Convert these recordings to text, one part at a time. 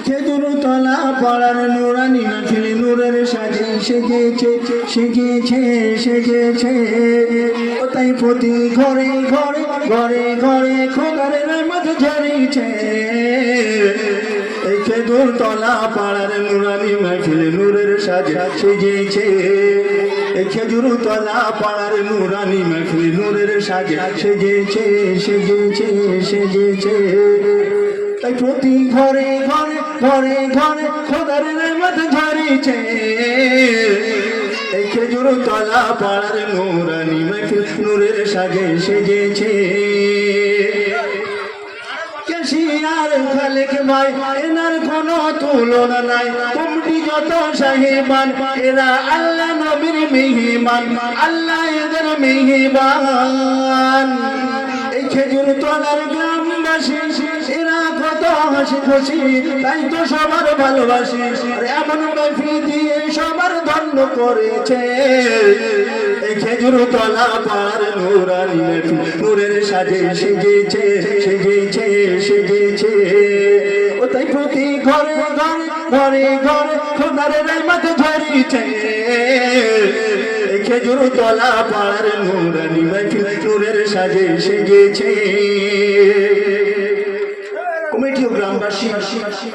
খেজুর তলা পাড়ার নুরানি মাহফিল নূরের সাজে সেজেছে সেজেছে সেজেছে ও তাই প্রতি ঘরে ঘরে ঘরে ঘরে খোদার রহমত ঝরেছে। এই খেজুর তলা পাড়ার নুরানি মাহফিল নূরের সাজে সেজেছে। এই খেজুর তলা পাড়ার নুরানি মাহফিল নূরের সাজে সেজেছে সেজেছে সেজেছে। তাই প্রতি ঘরে ঘরে ঘরে ঘরে খোদার রহমত ঝরেছে। এই খেজুর তলা পাড়ার নুরানি মাহফিল নূরের সাজে সেজেছে। কেশিয়ার খালেক ভাই এনার কোনো তুলনা নাই, কমিটি যত সাহেবান এরা আল্লাহ নবীর মেহমান, আল্লাহ এদের মেহমান। এই খেজুর তলার গ্রামবাসী এরা কত হাসি খুশি, তাই তো সবার ভালোবাসি, এমন মাহফিল দিয়ে সবার ধন্য করেছে। এই খেজুর তলা পাড়ার নুরানি মাহফিল নূরের সাজে সেজেছে সেজেছে সেজেছে। ও তাই প্রতি ঘরে ঘরে ঘরে ঘরে খোদার রহমত ঝরেছে। এই খেজুর তলা পাড়ার নুরানি মাহফিল নূরের সাজে সেজেছে। কমিটি ও গ্রামবাসী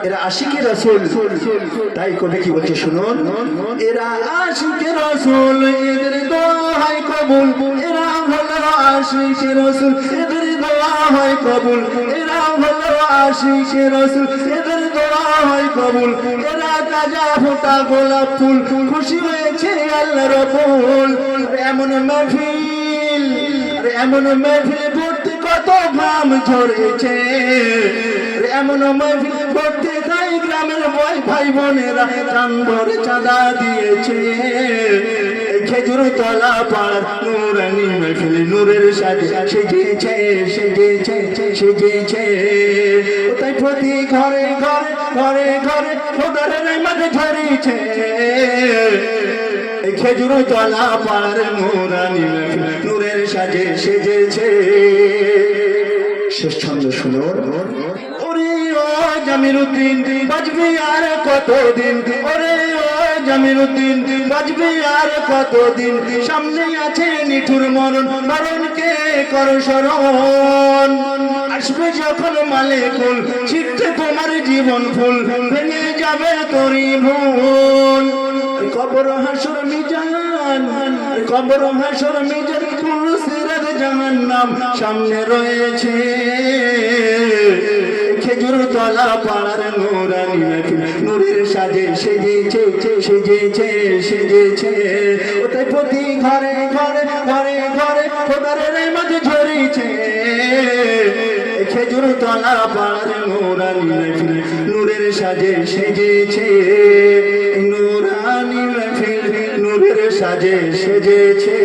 এরা আশিকে রাসূল, তাই কবি কি বলছে শুনুন। এরা আশিকে রাসূল এদের দোয়া হয় কবুল, এরা হলো আশিকে রাসূল এদের দোয়া হয় কবুল, এরা হলো আশিকে রাসূল এদের দোয়া হয় কবুল। এরা তাজা ফোটা গোলাপ ফুল, খুশি হয়েছে আল্লাহ রাব্বুল। এমন মাহফিল এমন মাহফিল ভর্তি কত ঘাম ঝরেছে, এমন মাহফিল করতে তাই গ্রামের বয় ভাই বোনেরা চান ভরে চাঁদা দিয়েছে। খেজুর তলা পাড়ার নুরানি মাহফিল নূরের সাজে সেজেছে সেজেছে সেজেছে। তাই প্রতি ঘরে ঘরে ঘরে ঘরে খোদার রহমত ঝরেছে। খেজুর তলা পাড়ার নুরানি মাহফিল নূরের সাজে সেজেছে। শেষ ছন্দ শুনুন। জামিরুদ্দিন বাজবে আর কতদিন, ওরে ও জামিরুদ্দিন বাজবে আর কতদিন, সামনে আছে নিঠুর মরণ, মরণকে কর স্মরণ। আসবে যখন মালেকুল ছিটতে তোমার জীবন ফুল, ভেঙে যাবে তোরই ভুল। কবর হাসর মিজান কবর হাসর মিজান ফুলসিরাত জাহান্নাম সামনে রয়েছে। খেজুর তলা পাড়ার নুরানি মাহফিল নূরের সাজে সেজেছে সেজেছে সেজেছে। ও তাই প্রতি ঘরে ঘরে ঘরে ঘরে খোদার রহমত ঝরেছে। খেজুর তলা পাড়ার নুরানি মাহফিল নূরের সাজে সেজেছে। নুরানি মাহফিল নূরের সাজে সেজেছে।